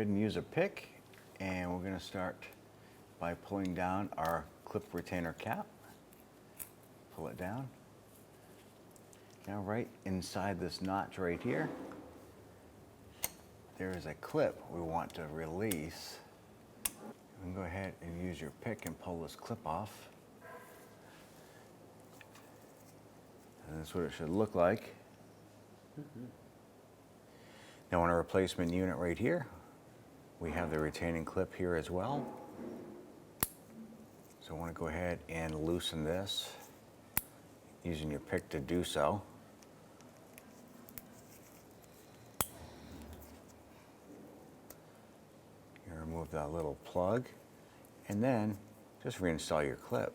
ahead and use a pick, and we're going to start by pulling down our clip retainer cap. Pull it down. Now right inside this notch right here, there is a clip we want to release. You can go ahead and use your pick and pull this clip off. And that's what it should look like. Now on a replacement unit right here, we have the retaining clip here as well. So I want to go ahead and loosen this using your pick to do so. You remove that little plug and then just reinstall your clip.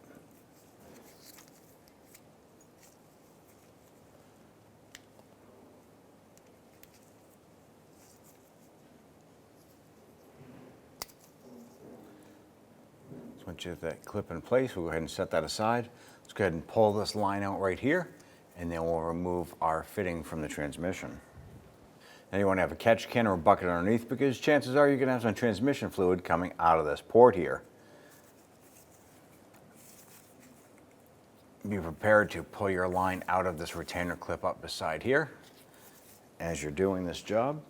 Once you have that clip in place, we'll go ahead and set that aside. Let's go ahead and pull this line out right here, and then we'll remove our fitting from the transmission. Now you want to have a catch can or a bucket underneath, because chances are you're going to have some transmission fluid coming out of this port here. Be prepared to pull your line out of this retainer clip up beside here as you're doing this job.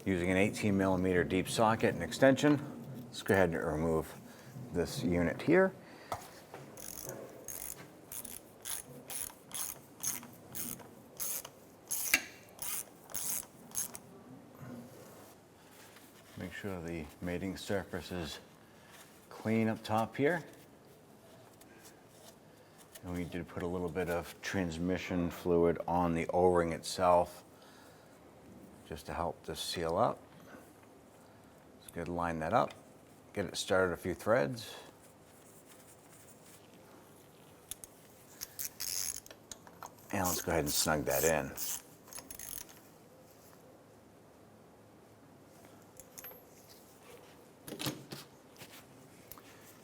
Using an 18mm deep socket and extension, let's go ahead and remove this unit here. Make sure the mating surface is clean up top here. And we did put a little bit of transmission fluid on the O-ring itself, just to help this seal up. Let's go ahead and line that up, get it started a few threads. And let's go ahead and snug that in.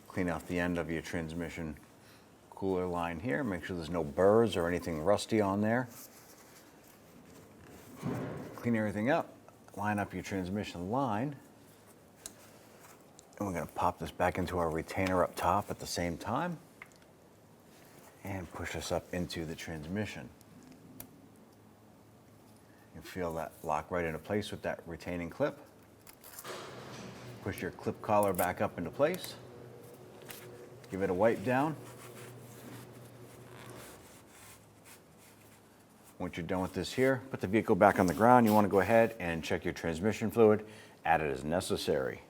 Clean out the end of your transmission cooler line here. Make sure there's no burrs or anything rusty on there. Clean everything up, line up your transmission line, and we're going to pop this back into our retainer up top at the same time and push this up into the transmission. You feel that lock right into place with that retaining clip. Push your clip collar back up into place. Give it a wipe down. Once you're done with this here, put the vehicle back on the ground. You want to go ahead and check your transmission fluid, add it as necessary.